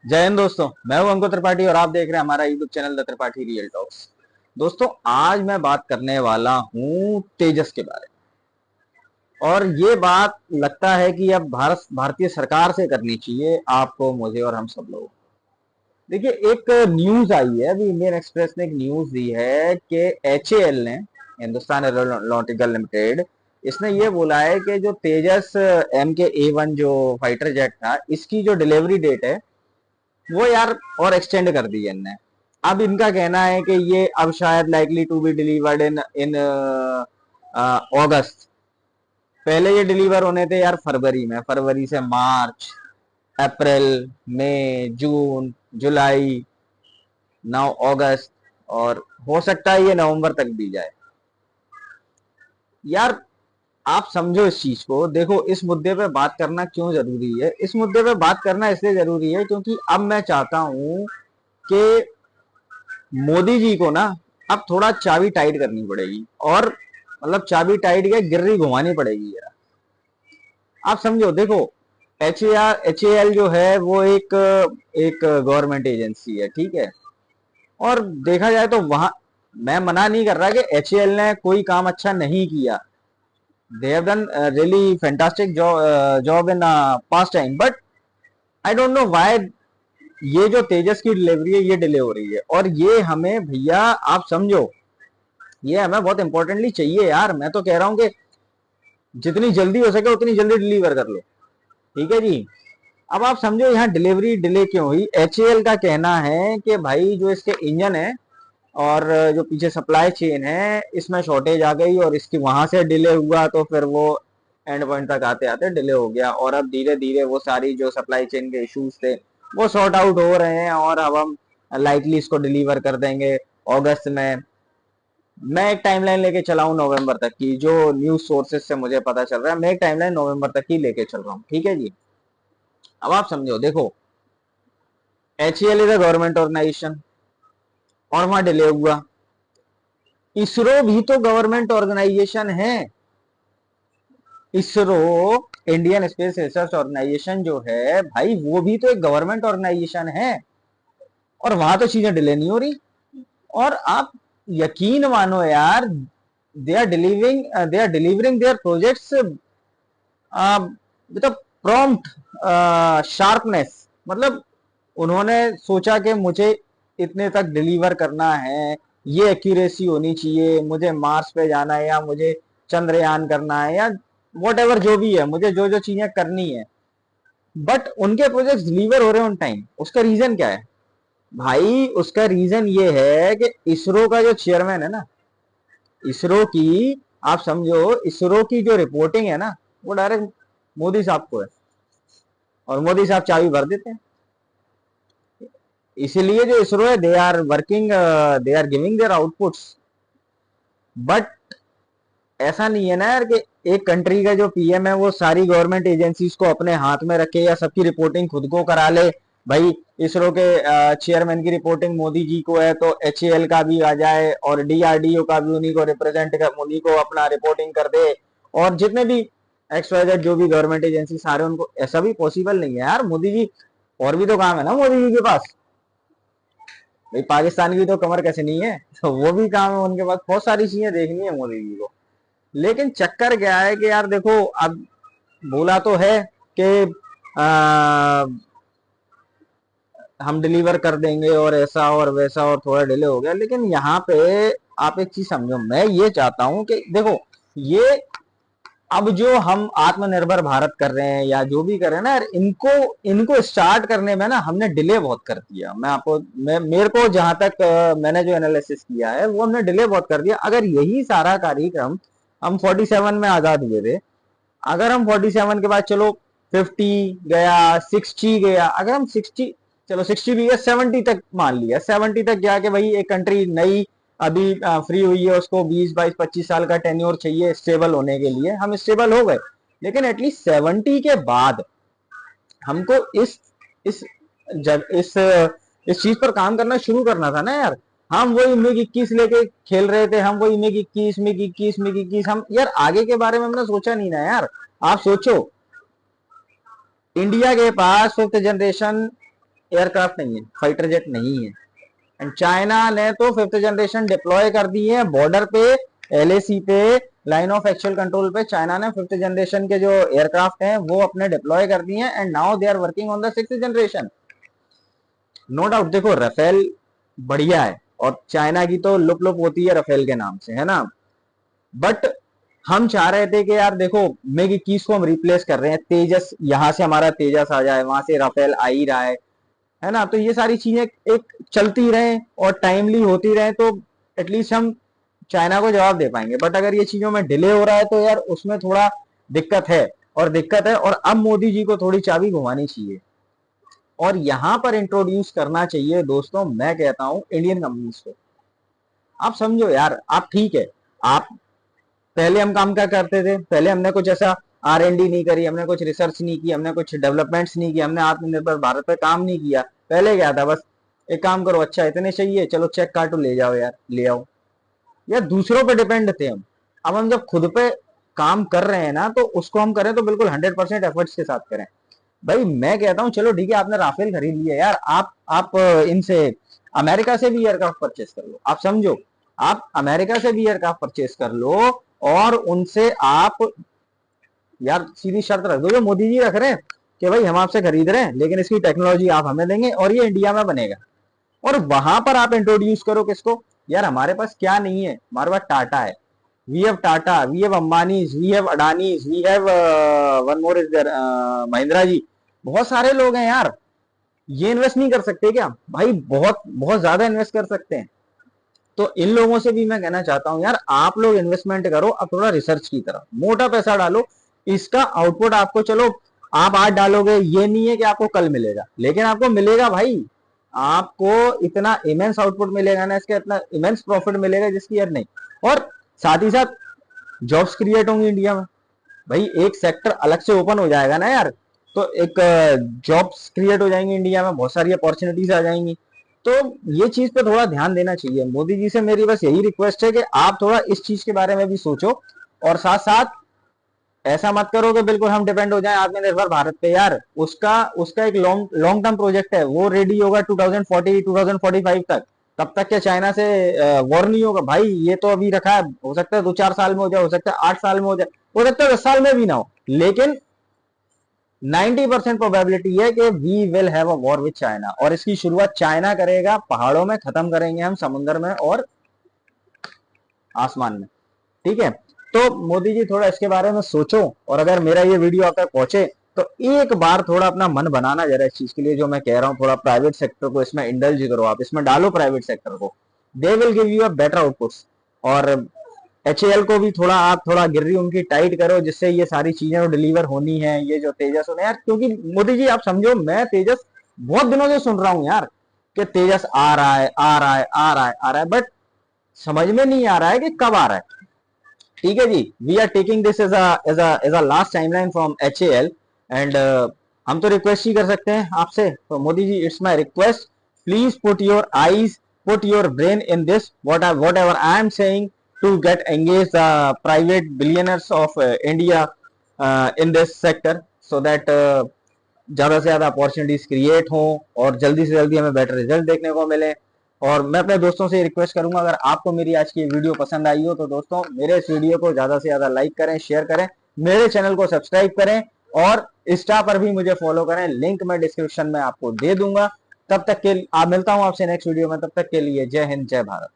जय हिंद दोस्तों। मैं हूं अंकुर त्रिपाठी और आप देख रहे हैं हमारा YouTube channel the Tripathi real talks. दोस्तों, आज मैं बात करने वाला हूं तेजस के बारे में। और ये बात लगता है कि अब भारतीय सरकार से करनी चाहिए, आपको, मुझे और हम सब लोग। देखिए, एक न्यूज आई है, अभी इंडियन एक्सप्रेस ने एक न्यूज दी है कि एचएएल ने, हिंदुस्तान एरोनॉटिकल लिमिटेड, इसने ये बोला है कि जो तेजस MK-A1 जो फाइटर जेट था, इसकी जो डिलीवरी डेट है वो यार और एक्सटेंड कर दी है इनने। अब इनका कहना है कि ये अब शायद likely to be delivered in in August. पहले ये डिलीवर होने थे यार फरवरी में, फरवरी से मार्च, अप्रैल, मई, जून, जुलाई, नाउ अगस्त, और हो सकता है ये नवंबर तक भी जाए। यार, आप समझो इस चीज को। देखो, इस मुद्दे पे बात करना क्यों जरूरी है। इस मुद्दे पे बात करना इसलिए जरूरी है क्योंकि अब मैं चाहता हूं कि मोदी जी को ना अब थोड़ा चाबी टाइट करनी पड़ेगी, और मतलब चाबी टाइट क्या, गिर्री घुमानी पड़ेगी यार। आप समझो, देखो, एच ए एल जो है वो एक एक गवर्नमेंट एजेंसी है, ठीक है। और देखा जाए तो वहां, मैं मना नहीं कर रहा कि एच ने कोई काम अच्छा नहीं किया। They have done really fantastic job in past time, but I don't know why ये जो तेजस की डिलीवरी है ये डिले हो रही है। और ये हमें, भैया आप समझो, ये हमें बहुत इंपॉर्टेंटली चाहिए यार। मैं तो कह रहा हूं कि जितनी जल्दी हो सके उतनी जल्दी डिलीवर कर लो, ठीक है जी। अब आप समझो यहाँ डिलीवरी डिले क्यों हुई। एचएएल का कहना है कि भाई जो इसके इंजन है और जो पीछे सप्लाई चेन है, इसमें शॉर्टेज आ गई और इसकी वहां से डिले हुआ, तो फिर वो एंड पॉइंट तक आते आते डिले हो गया। और अब धीरे धीरे वो सारी जो सप्लाई चेन के इश्यूज थे वो सॉर्ट आउट हो रहे हैं, और अब हम लाइकली इसको डिलीवर कर देंगे अगस्त में। मैं एक टाइमलाइन लेके चला हूं नवंबर तक की, जो न्यूज सोर्सेज से मुझे पता चल रहा है। मैं एक टाइमलाइन नवंबर तक की लेके चल रहा हूं, ठीक है जी। अब आप समझो, देखो, HEL is a government organisation और वहां डिले हुआ। इसरो भी तो गवर्नमेंट ऑर्गेनाइजेशन है। ISRO, Indian space research organisation जो है भाई, वो भी तो एक गवर्नमेंट ऑर्गेनाइजेशन है। और वहां तो चीजें डिले नहीं हो रही। और आप यकीन मानो यार, they are delivering their projects with prompt sharpness. मतलब उन्होंने सोचा कि मुझे इतने तक डिलीवर करना है, ये एक्यूरेसी होनी चाहिए, मुझे मार्स पे जाना है या मुझे चंद्रयान करना है या वॉट एवर जो भी है, मुझे जो जो चीजें करनी है, बट उनके प्रोजेक्ट डिलीवर हो रहे हैं ऑन टाइम। उसका रीजन क्या है भाई? उसका रीजन ये है कि इसरो का जो चेयरमैन है ना, इसरो की, आप समझो, इसरो की जो रिपोर्टिंग है ना, वो डायरेक्ट मोदी साहब को है, और मोदी साहब चाबी भर देते हैं। इसीलिए जो इसरो है, they are working, they are giving their outputs. But ऐसा नहीं है ना यार कि एक कंट्री का जो पीएम है वो सारी गवर्नमेंट एजेंसीज को अपने हाथ में रखे या सबकी रिपोर्टिंग खुद को करा ले। भाई, इसरो के चेयरमैन की रिपोर्टिंग मोदी जी को है तो एचएएल का भी आ जाए, और डीआरडीओ का भी उन्हीं को रिप्रेजेंट कर, उन्हीं को अपना रिपोर्टिंग कर दे, और जितने भी XYZ जो भी गवर्नमेंट एजेंसी सारे, उनको। ऐसा भी पॉसिबल नहीं है यार। मोदी जी, और भी तो काम है ना मोदी जी के पास। भाई, पाकिस्तान की तो कमर कैसे नहीं है, तो वो भी काम है उनके पास, बहुत सारी चीजें देखनी है मोदी जी को। लेकिन चक्कर क्या है कि यार देखो, अब बोला तो है कि आ, हम डिलीवर कर देंगे और ऐसा और वैसा, और थोड़ा डिले हो गया। लेकिन यहाँ पे आप एक चीज समझो, मैं ये चाहता हूं कि देखो, ये अब जो हम आत्मनिर्भर भारत कर रहे हैं या जो भी कर रहे हैं ना यार, इनको इनको स्टार्ट करने में ना हमने डिले बहुत कर दिया। मैं आपको, मेरे को जहां तक मैंने जो एनालिसिस किया है वो हमने डिले बहुत कर दिया। अगर यही सारा कार्यक्रम, हम 47 में आजाद हुए थे, अगर हम 47 के बाद, चलो 50 गया, 60 गया, अगर हम 60, चलो 60 भी गया, 70 तक मान लिया, 70 तक गया कि भाई एक कंट्री नई अभी फ्री हुई है, उसको 20 22 25 साल का टेन्योर चाहिए स्टेबल होने के लिए, हम स्टेबल हो गए। लेकिन एटलीस्ट 70 के बाद हमको इस इस चीज पर काम करना शुरू करना था ना यार। हम वही मिग 21 लेके खेल रहे थे, हम वही मिग 21 हम यार आगे के बारे में हमने सोचा नहीं ना यार। आप सोचो, इंडिया के पास 5th जनरेशन एयरक्राफ्ट नहीं है, फाइटर जेट नहीं है। एंड चाइना ने तो 5th जनरेशन डिप्लॉय कर दी है बॉर्डर पे, एलएसी पे, लाइन ऑफ एक्चुअल कंट्रोल पे। चाइना ने 5th जनरेशन के जो एयरक्राफ्ट हैं वो अपने डिप्लॉय कर दिए हैं, and now they are working on the 6th generation. No doubt, देखो राफेल बढ़िया है और चाइना की तो लुप लुप होती है राफेल के नाम से, है ना। बट हम चाह रहे थे कि यार देखो मिग 21 को हम रिप्लेस कर रहे हैं, तेजस, यहां से हमारा तेजस आ जाए, वहां से राफेल आ ही रहा है ना। तो ये सारी चीजें एक चलती रहे और टाइमली होती रहे तो एटलीस्ट हम चाइना को जवाब दे पाएंगे। बट अगर ये चीजों में डिले हो रहा है तो यार उसमें थोड़ा दिक्कत है, और अब मोदी जी को थोड़ी चाबी घुमानी चाहिए और यहां पर इंट्रोड्यूस करना चाहिए दोस्तों, मैं कहता हूं इंडियन कंपनीज को। आप समझो यार, आप ठीक है, आप पहले हम काम क्या करते थे, पहले हमने कुछ ऐसा R&D नहीं करी, हमने कुछ रिसर्च नहीं की, हमने कुछ डेवलपमेंट्स नहीं की, हमने आत्मनिर्भर भारत पे काम नहीं किया। पहले क्या था, बस एक काम करो, अच्छा इतने चाहिए, चलो चेक काटो ले जाओ यार, ले आओ। यार दूसरों पे डिपेंड थे हम। अब हम जब खुद पे काम कर रहे हैं ना, तो उसको हम करें तो बिल्कुल 100% एफर्ट्स के साथ करें। भाई मैं कहता हूँ चलो ठीक है, आपने राफेल खरीद लिया यार, आप इनसे अमेरिका से भी एयरक्राफ्ट परचेस कर लो। आप समझो, आप अमेरिका से भी एयरक्राफ्ट परचेस कर लो और उनसे आप यार सीधी शर्त रख दो जो मोदी जी रख रहे हैं कि भाई हम आपसे खरीद रहे हैं लेकिन इसकी टेक्नोलॉजी आप हमें देंगे और ये इंडिया में बनेगा। और वहां पर आप इंट्रोड्यूस करो किसको, यार हमारे पास क्या नहीं है, हमारे पास टाटा है, we have Tata, we have Ambanis, we have Adanis, we have one more is there Mahindra ji. बहुत सारे लोग हैं यार, ये इन्वेस्ट नहीं कर सकते क्या भाई, बहुत बहुत ज्यादा इन्वेस्ट कर सकते हैं। तो इन लोगों से भी मैं कहना चाहता हूं यार, आप लोग इन्वेस्टमेंट करो, अब थोड़ा रिसर्च की तरफ मोटा पैसा डालो, इसका आउटपुट आपको, चलो आप आज डालोगे ये नहीं है कि आपको कल मिलेगा, लेकिन आपको मिलेगा भाई, आपको इतना इमेंस आउटपुट मिलेगा ना, इसका इतना इमेंस प्रॉफिट मिलेगा जिसकी यार नहीं। और साथ ही साथ जॉब्स क्रिएट होंगी इंडिया में, भाई एक सेक्टर अलग से ओपन हो जाएगा ना यार, तो एक जॉब्स क्रिएट हो जाएंगी इंडिया में, बहुत सारी अपॉर्चुनिटीज आ जाएंगी। तो ये चीज पे थोड़ा ध्यान देना चाहिए। मोदी जी से मेरी बस यही रिक्वेस्ट है कि आप थोड़ा इस चीज के बारे में भी सोचो, और साथ साथ ऐसा मत करो कि बिल्कुल हम डिपेंड हो जाएं आत्मनिर्भर भारत पे। यार उसका उसका एक लॉन्ग लॉन्ग टर्म प्रोजेक्ट है, वो रेडी होगा 2040 2045 तक। तब तक क्या चाइना से वॉर नहीं होगा भाई, ये तो अभी रखा है, हो सकता है 2-4 साल में हो जाए, हो सकता है 8 साल में हो जाए, हो सकता है 10 साल में भी ना हो, लेकिन 90% प्रोबेबिलिटी है कि we will have a war with China. और इसकी शुरुआत चाइना करेगा, पहाड़ों में, खत्म करेंगे हम समुद्र में और आसमान में। ठीक है, तो मोदी जी थोड़ा इसके बारे में सोचो, और अगर मेरा ये वीडियो आप तक पहुंचे तो एक बार थोड़ा अपना मन बनाना जरा इस चीज के लिए जो मैं कह रहा हूँ, थोड़ा प्राइवेट सेक्टर को इसमें इंडल्ज करो, आप इसमें डालो प्राइवेट सेक्टर को, they will give you a better outputs. और HAL को भी थोड़ा आप थोड़ा गिर्री उनकी टाइट करो, जिससे ये सारी चीजें डिलीवर होनी है, ये जो तेजस होने यार। क्योंकि मोदी जी आप समझो, मैं तेजस बहुत दिनों से सुन रहा हूँ यार कि तेजस आ रहा है, आ रहा है, आ रहा है, आ रहा है, बट समझ में नहीं आ रहा है कि कब आ रहा है। ठीक है जी, we are taking this as a last timeline from HAL, and हम तो रिक्वेस्ट ही कर सकते हैं आपसे। तो Modi ji, it's my request, please put your eyes, put your brain in this, whatever I am saying, to get engaged the private billionaires of India in this sector, so that ज्यादा से ज्यादा अपॉर्चुनिटीज क्रिएट हो और जल्दी से जल्दी हमें better result देखने को मिले। और मैं अपने दोस्तों से रिक्वेस्ट करूंगा, अगर आपको मेरी आज की वीडियो पसंद आई हो तो दोस्तों मेरे इस वीडियो को ज्यादा से ज्यादा लाइक करें, शेयर करें, मेरे चैनल को सब्सक्राइब करें और इंस्टा पर भी मुझे फॉलो करें, लिंक मैं डिस्क्रिप्शन में आपको दे दूंगा। तब तक के आप, मिलता हूं आपसे नेक्स्ट वीडियो में, तब तक के लिए जय हिंद, जय भारत।